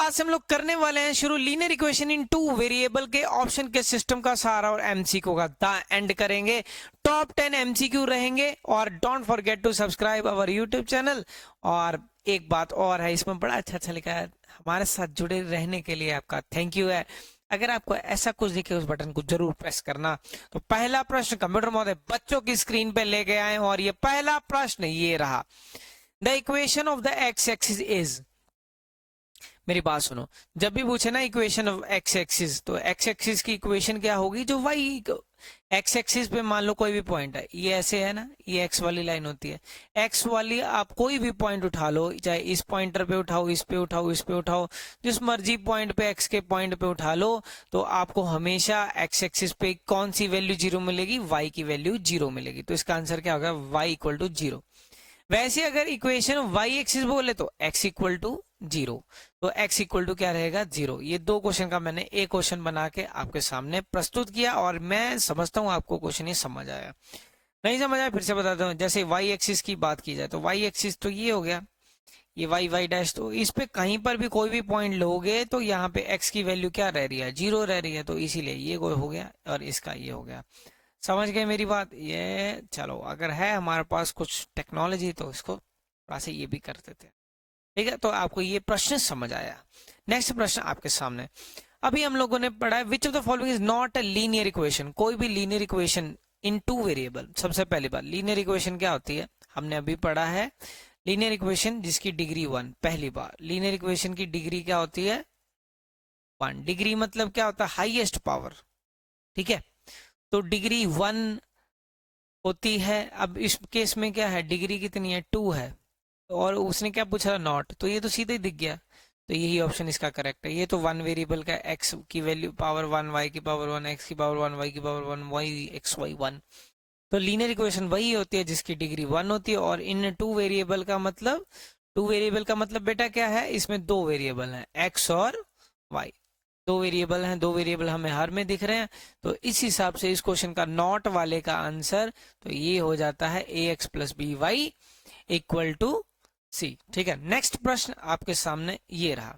आज से हम लोग करने वाले हैं शुरू linear equation in two variable के ऑप्शन के सिस्टम का सहारा और एमसीक्यू का द एंड करेंगे। टॉप 10 एमसीक्यू रहेंगे और don't forget to subscribe our YouTube channel. और एक बात और है, इसमें बड़ा अच्छा लिखा है, हमारे साथ जुड़े रहने के लिए आपका थैंक यू है। अगर आपको ऐसा कुछ दिखे उस बटन को जरूर प्रेस करना। तो पहला प्रश्न कंप्यूटर महोदय बच्चों की स्क्रीन पे लेके आए और ये पहला प्रश्न ये रहा। The equation of the x axis is, मेरी बात सुनो, जब भी पूछे ना इक्वेशन ऑफ एक्स एक्सिस, तो एक्स एक्सिस की इक्वेशन क्या होगी, जो वाई एक्स एक्सिस पे मान लो कोई भी पॉइंट है, ये ऐसे है ना, ये एक्स वाली लाइन होती है, एक्स वाली आप कोई भी पॉइंट उठा लो, चाहे इस पॉइंटर पे उठाओ, इस पे उठाओ, इस पे उठाओ, जिस मर्जी पॉइंट पे एक्स के पॉइंट पे उठा लो, तो आपको हमेशा एक्स एक्सिस पे कौन सी वैल्यू जीरो मिलेगी, वाई की वैल्यू जीरो मिलेगी। तो इसका आंसर क्या होगा, वाई इक्वल टू जीरो। वैसे अगर इक्वेशन वाई एक्सिस बोले तो x इक्वल टू जीरो, तो x इक्वल टू क्या रहेगा, जीरो। ये दो क्वेश्चन का मैंने एक क्वेश्चन बना के आपके सामने प्रस्तुत किया और मैं समझता हूँ आपको क्वेश्चन ये समझ आया। नहीं समझ आया फिर से बताता हूँ। जैसे वाई एक्सिस की बात की जाए तो वाई एक्सिस तो ये हो गया, ये वाई वाई डैश, तो इस पे कहीं पर भी कोई भी पॉइंट लोगे तो यहाँ पे x की वैल्यू क्या रह रही है, जीरो रह रही है, तो इसीलिए ये कोई हो गया और इसका ये हो गया। समझ गए मेरी बात। ये चलो, अगर है हमारे पास कुछ टेक्नोलॉजी तो इसको थोड़ा सा ये भी कर देते हैं, ठीक है। तो आपको ये प्रश्न समझ आया। नेक्स्ट प्रश्न आपके सामने, अभी हम लोगों ने पढ़ा है which of the following is not a linear equation, कोई भी linear equation in two variable. सबसे पहली बात, लीनियर इक्वेशन क्या होती है, हमने अभी पढ़ा है लीनियर इक्वेशन जिसकी डिग्री वन। पहली बार लीनियर इक्वेशन की डिग्री क्या होती है, वन। डिग्री मतलब क्या होता है, हाईएस्ट पावर, ठीक है। तो डिग्री वन होती है। अब इस केस में क्या है, डिग्री कितनी है, टू है, और उसने क्या पूछा, नॉट, तो ये तो सीधे ही दिख गया। तो यही ऑप्शन इसका करेक्ट है। ये तो वन वेरिएबल का एक्स की वैल्यू पावर वन, वाई की पावर वन, एक्स की पावर वन, वाई की power one, y x y one. तो लीनियर इक्वेशन वही होती है जिसकी डिग्री वन होती है। और इन टू वेरिएबल का मतलब, टू वेरिएबल का मतलब बेटा क्या है, इसमें दो वेरिएबल हैं, एक्स और वाई। दो वेरिएबल हैं, दो वेरिएबल हमें हर में दिख रहे हैं। तो इस हिसाब से इस क्वेश्चन का नॉट वाले का आंसर तो ये हो जाता है A X plus B Y equal to C, ठीक है। नेक्स्ट प्रश्न आपके सामने ये रहा,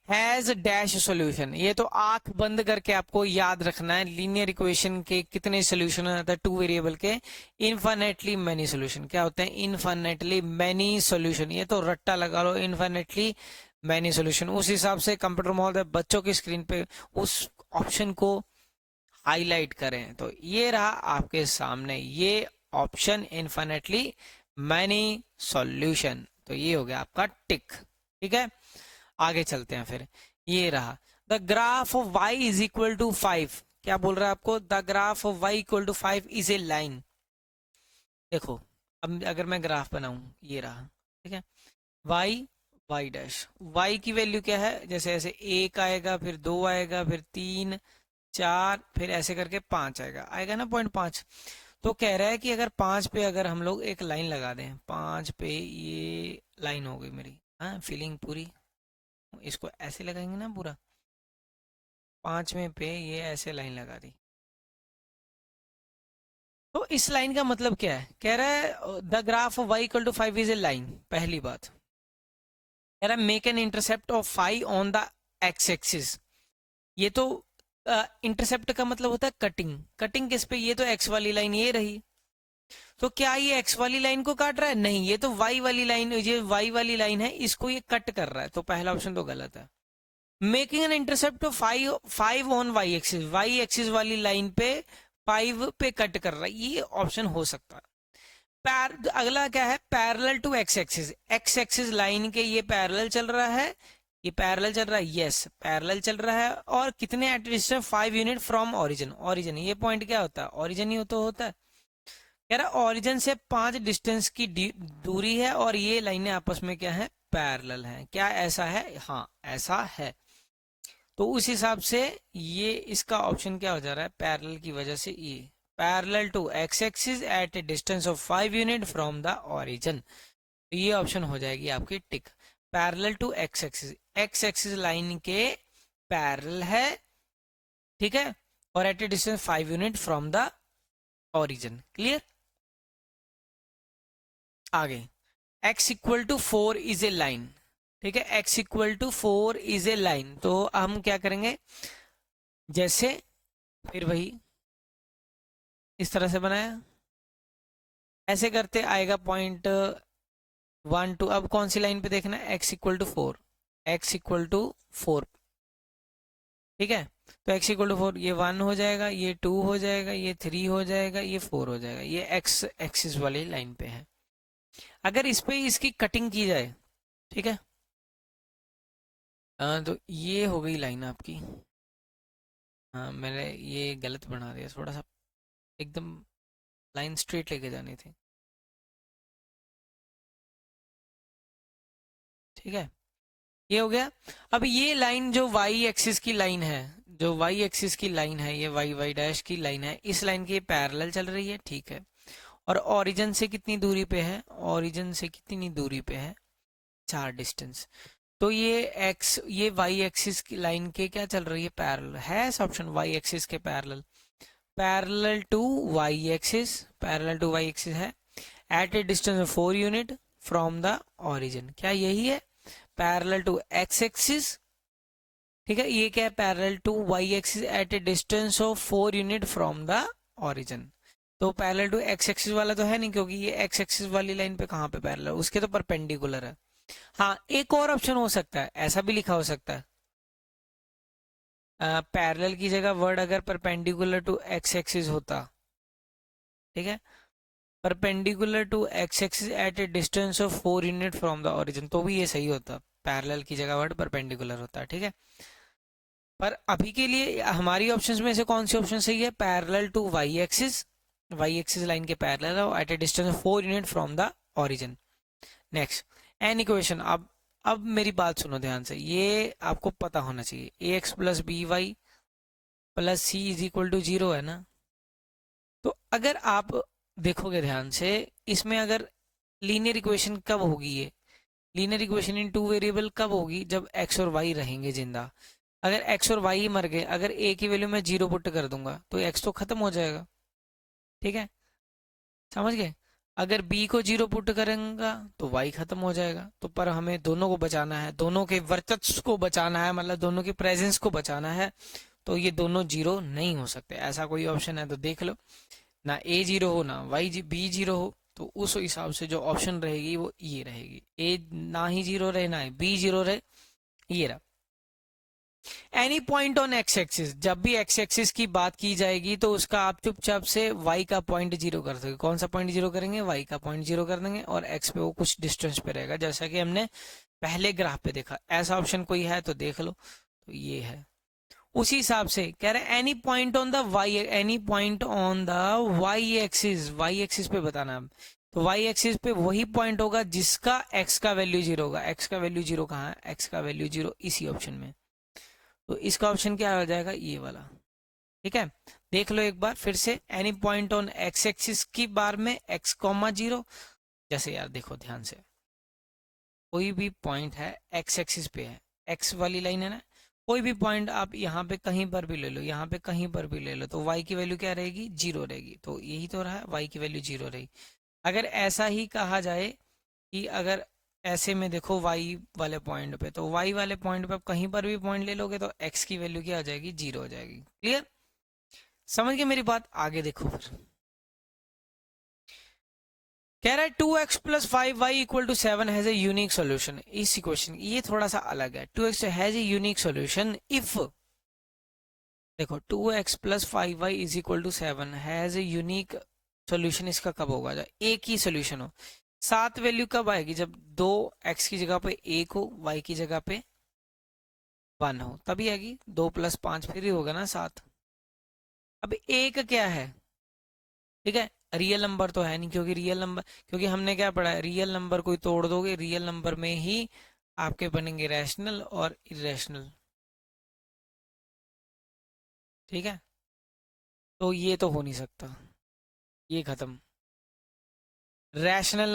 हैज डैश सॉल्यूशन। ये तो आंख बंद करके आपको याद रखना है। लीनियर इक्वेशन के कितने सॉल्यूशन होते हैं टू वेरिएबल के, इनफाइनेटली मैनी सॉल्यूशन। क्या होते हैं, इनफाइनेटली मैनी सॉल्यूशन। ये तो रट्टा लगा लो, इनफाइनेटली मैनी सॉल्यूशन। उस हिसाब से कंप्यूटर महोदय बच्चों की स्क्रीन पे उस ऑप्शन को हाईलाइट करें। तो ये रहा आपके सामने, ये ऑप्शन इनफाइनेटली मैनी सॉल्यूशन। तो ये हो गया आपका टिक, ठीक है। आगे चलते हैं फिर। ये रहा, the graph of y is equal to 5। क्या बोल रहा है आपको, the graph of y equal to 5 is a line. देखो, अब अगर मैं ग्राफ बनाऊं, ये रहा, ठीक है, y y डैश, y की वैल्यू क्या है, जैसे ऐसे एक आएगा, फिर दो आएगा, फिर तीन, चार, फिर ऐसे करके पांच आएगा, आएगा ना पॉइंट पांच। तो कह रहा है कि अगर पांच पे अगर हम लोग एक लाइन लगा दें, पांच पे ये लाइन हो गई मेरी, हाँ फीलिंग पूरी, इसको ऐसे लगाएंगे ना पूरा, पांचवें पे ये ऐसे लाइन लगा दी। तो इस लाइन का मतलब क्या है, कह रहा है the graph of y equal to 5 is a line. पहली बात कह रहा है make an intercept of 5 on the x axis. ये तो इंटरसेप्ट का मतलब होता है कटिंग। कटिंग किस पे, ये तो एक्स वाली लाइन ये रही, तो क्या ये एक्स वाली लाइन को काट रहा है, नहीं, ये तो वाई वाली लाइन, ये वाई वाली लाइन है, इसको ये कट कर रहा है। तो पहला ऑप्शन तो गलत है। Making an intercept of 5 on y axis वाली लाइन पे 5 पे कट कर रहा है, ये ऑप्शन हो सकता है। अगला क्या है, parallel to x axis line के ये पैरेलल चल रहा है, ये पैरेलल चल रहा है, यस पैरेलल चल रहा है। और कितने at distance 5 unit from origin. Origin ये पॉइंट क्या होता है, ओरिजिन ही तो होता है। कह रहा ओरिजिन से 5 डिस्टेंस की दूरी है और ये लाइनें आपस में क्या है, पैरेलल हैं। क्या ऐसा है, हाँ ऐसा है। तो उस हिसाब से ये इसका ऑप्शन क्या हो जा रहा है, पैरेलल की वजह से ये parallel to x axis at a distance of 5 unit from the origin. तो ये ऑप्शन हो जाएगी आपकी tick, parallel to x axis line के पैरेलल है, ठीक है, और at a distance 5 unit from the origin. Clear. आगे, x equal to 4 is a line, ठीक है, x equal to 4 is a line, तो हम क्या करेंगे, जैसे फिर वही इस तरह से बनाया, ऐसे करते आएगा पॉइंट 1 2। अब कौन सी लाइन पे देखना है, x equal to 4, x equal to 4, ठीक है। तो x इक्वल टू 4, ये 1 हो जाएगा, ये 2 हो जाएगा, ये 3 हो जाएगा, ये 4 हो जाएगा, ये x एक्सिस वाली लाइन पे है। अगर इस पे इसकी कटिंग की जाए, ठीक है, तो ये हो गई लाइन आपकी। हाँ, मैंने ये गलत बना दिया थोड़ा सा, एकदम लाइन स्ट्रेट लेके जानी थी, ठीक है, ये हो गया। अब ये लाइन जो y एक्सिस की लाइन है, जो y एक्सिस की लाइन है, ये y डैश की लाइन है, इस लाइन के पैरेलल चल रही है, ठीक है। और ओरिजिन से कितनी दूरी पे है, ओरिजिन से कितनी दूरी पे है, 4 डिस्टेंस। तो ये y एक्सिस की लाइन के क्या चल रही है, पैरेलल है, ऐसा ऑप्शन y एक्सिस के parallel, parallel to y axis, parallel to y axis है, at a distance of 4 unit from the origin, क्या यही है, पैरेलल टू x एक्सिस, ठीक है। ये क्या है, parallel to y axis at a distance of 4 unit from the origin. तो पैरेलल टू x एक्सिस वाला तो है नहीं, क्योंकि ये x एक्सिस वाली लाइन पे कहाँ पे पैरेलल, उसके तो परपेंडिकुलर है। हाँ, एक और ऑप्शन हो सकता है, ऐसा भी लिखा हो सकता है, पैरेलल की जगह वर्ड अगर परपेंडिकुलर टू x एक्सिस होता, ठीक है, perpendicular to x axis at a distance of 4 unit from the origin, तो भी ये सही होता, पैरेलल की जगह वर्ड परपेंडिकुलर होता है, ठीक है। पर अभी के लिए हमारी ऑप्शंस में से कौन सी ऑप्शन सही है, parallel to y axis line के पैरेलल है at a distance of 4 unit from the origin. Next, an equation. अब मेरी बात सुनो ध्यान से, ये आपको पता होना चाहिए, A X plus B Y plus C is equal to 0 है ना। तो अगर आप देखोगे ध्यान से, इसमें अगर लीनियर इक्वेशन कब होगी, ये लीनियर इक्वेशन इन 2 वेरिएबल कब होगी, जब एक्स और वाई रहेंगे जिंदा। अगर एक्स और वाई मर गए, अगर ए की वैल्यू मैं 0 पुट कर दूंगा तो एक्स तो खत्म हो जाएगा, ठीक है, समझ गए। अगर बी को 0 पुट करेंगे तो वाई खत्म हो जाएगा। तो पर हमें दोनों को बचाना है, दोनों के वर्चस्व को बचाना है, मतलब दोनों की प्रेजेंस को बचाना है, तो ये दोनों 0 नहीं हो सकते। ऐसा कोई ऑप्शन है तो देख लो, ना ए 0 हो ना बी 0 हो, तो उस हिसाब से जो ऑप्शन रहेगी वो ये रहेगी, ए ना ही 0 रहे ना बी 0 रहे, ये रहा। Any point on x axis, जब भी एक्स एक्सिस की बात की जाएगी तो उसका आप चुपचाप से वाई का पॉइंट 0 कर दोगे। कौन सा पॉइंट 0 करेंगे, वाई का पॉइंट 0 कर देंगे, और एक्स पे वो कुछ डिस्टेंस पे रहेगा, जैसा कि हमने पहले ग्राफ पे देखा। ऐसा ऑप्शन कोई है तो देख लो, तो ये है। उसी हिसाब से कह रहे हैं any point on the y, any point on the y axis पे बताना है। तो वाई एक्सिस पे वही पॉइंट होगा जिसका एक्स का वैल्यू 0 होगा। एक्स का वैल्यू 0 कहाँ है, एक्स का वैल्यू 0 इसी ऑप्शन में। तो इसका ऑप्शन क्या हो जाएगा, ये वाला, ठीक है। देख लो एक बार फिर से, any point on x axis की बार में x कॉमा 0, जैसे यार देखो ध्यान से, कोई भी पॉइंट है एक्स एक्सिस पे है, एक्स वाली लाइन है ना, कोई भी पॉइंट आप यहाँ पे कहीं पर भी ले लो, यहाँ पे कहीं पर भी ले लो, तो y की वैल्यू क्या रहेगी, 0 रहेगी। तो यही तो रहा, y की वैल्यू 0 रहेगी। अगर ऐसा ही कहा जाए कि अगर ऐसे में देखो y वाले पॉइंट पे, तो y वाले पॉइंट पे आप कहीं पर भी पॉइंट ले लोगे तो x की वैल्यू क्या हो जाएगी, 0 हो जाएगी। क्लियर, समझ गए मेरी बात, आगे देखो फिर। कह रहा है 2x plus 5y equal to 7 has a unique solution. इस इक्वेशन ये थोड़ा सा अलग है, 2x has a unique solution if, देखो 2x plus 5y is equal to 7 has a unique solution, इसका कब होगा जब एक ही सोल्यूशन हो। 7 वैल्यू कब आएगी, जब 2x की जगह पे 1 हो, y की जगह पे 1 हो, तभी आएगी। 2 प्लस 5 फिर ही होगा ना 7। अब एक क्या है, ठीक है, रियल नंबर तो है नहीं, क्योंकि रियल नंबर, क्योंकि हमने क्या पढ़ा है, रियल नंबर कोई तोड़ दोगे, रियल नंबर में ही आपके बनेंगे रैशनल और इरेशनल, ठीक है। तो ये तो हो नहीं सकता, ये खत्म। रैशनल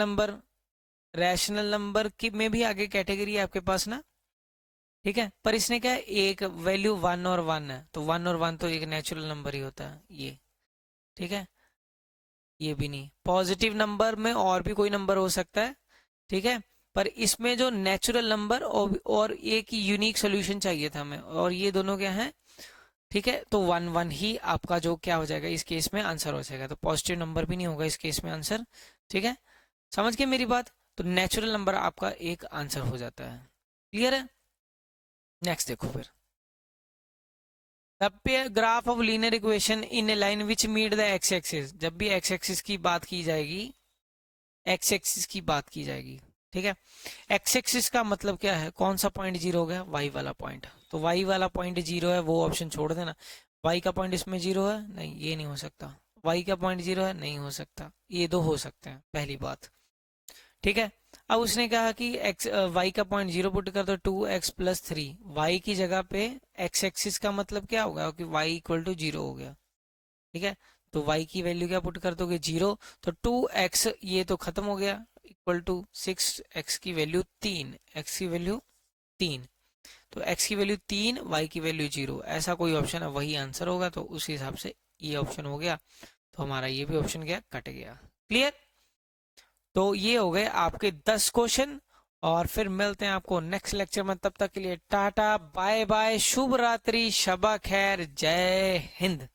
नंबर की में भी आगे कैटेगरी है आपके पास ना, ठीक है। पर इसने क्या है, एक वैल्यू 1 और 1 है, तो 1 और 1 तो एक नेचुरल नंबर ही होता है ये, ठीक है। ये भी नहीं, पॉजिटिव नंबर में और भी कोई नंबर हो सकता है, ठीक है। पर इसमें जो नेचुरल नंबर और एक यूनिक सोल्यूशन चाहिए था हमें, और ये दोनों क्या है, ठीक है। तो 1 1 ही आपका जो क्या हो जाएगा इस केस में आंसर हो जाएगा, तो पॉजिटिव नंबर भी नहीं होगा इस केस में आंसर, ठीक है। समझ गए मेरी बात? तो नेचुरल नंबर आपका एक आंसर हो जाता है। क्लियर है? नेक्स्ट देखो फिर, graph of linear equation in a line which meet the x axis. जब भी एक्स एक्सिस की बात की जाएगी, एक्स एक्सिस की बात की जाएगी, ठीक है। एक्स एक्सिस का मतलब क्या है, कौन सा पॉइंट जीरो हो गया, वाई वाला पॉइंट। तो वाई वाला पॉइंट जीरो है, वो ऑप्शन छोड़ देना। वाई का पॉइंट इसमें जीरो है, नहीं ये नहीं हो सकता। वाई का पॉइंट जीरो है, नहीं हो सकता। ये दो हो सकते हैं, पहली बात, ठीक है। अब उसने कहा कि एक्स वाई का पॉइंट जीरो पुट कर दो, 2x+3। वाई की जगह पे एक्स एक्सिस का मतलब क्या होगा कि वाई इक्वल टू जीरो हो गया, ठीक है। तो y की वैल्यू क्या पुट कर दोगे, जीरो। तो 2x ये तो खत्म हो गया, इक्वल टू 6, x की वैल्यू 3, x की वैल्यू 3। तो x की वैल्यू 3, y की वैल्यू जीरो, ऐसा कोई ऑप्शन है वही आंसर होगा। तो उस हिसाब से ये ऑप्शन हो गया, तो हमारा ये भी ऑप्शन क्या कट गया। क्लियर? तो ये हो गए आपके 10 क्वेश्चन, और फिर मिलते हैं आपको नेक्स्ट लेक्चर में। तब तक के लिए टाटा बाय बाय, शुभ रात्रि, शबा खैर, जय हिंद।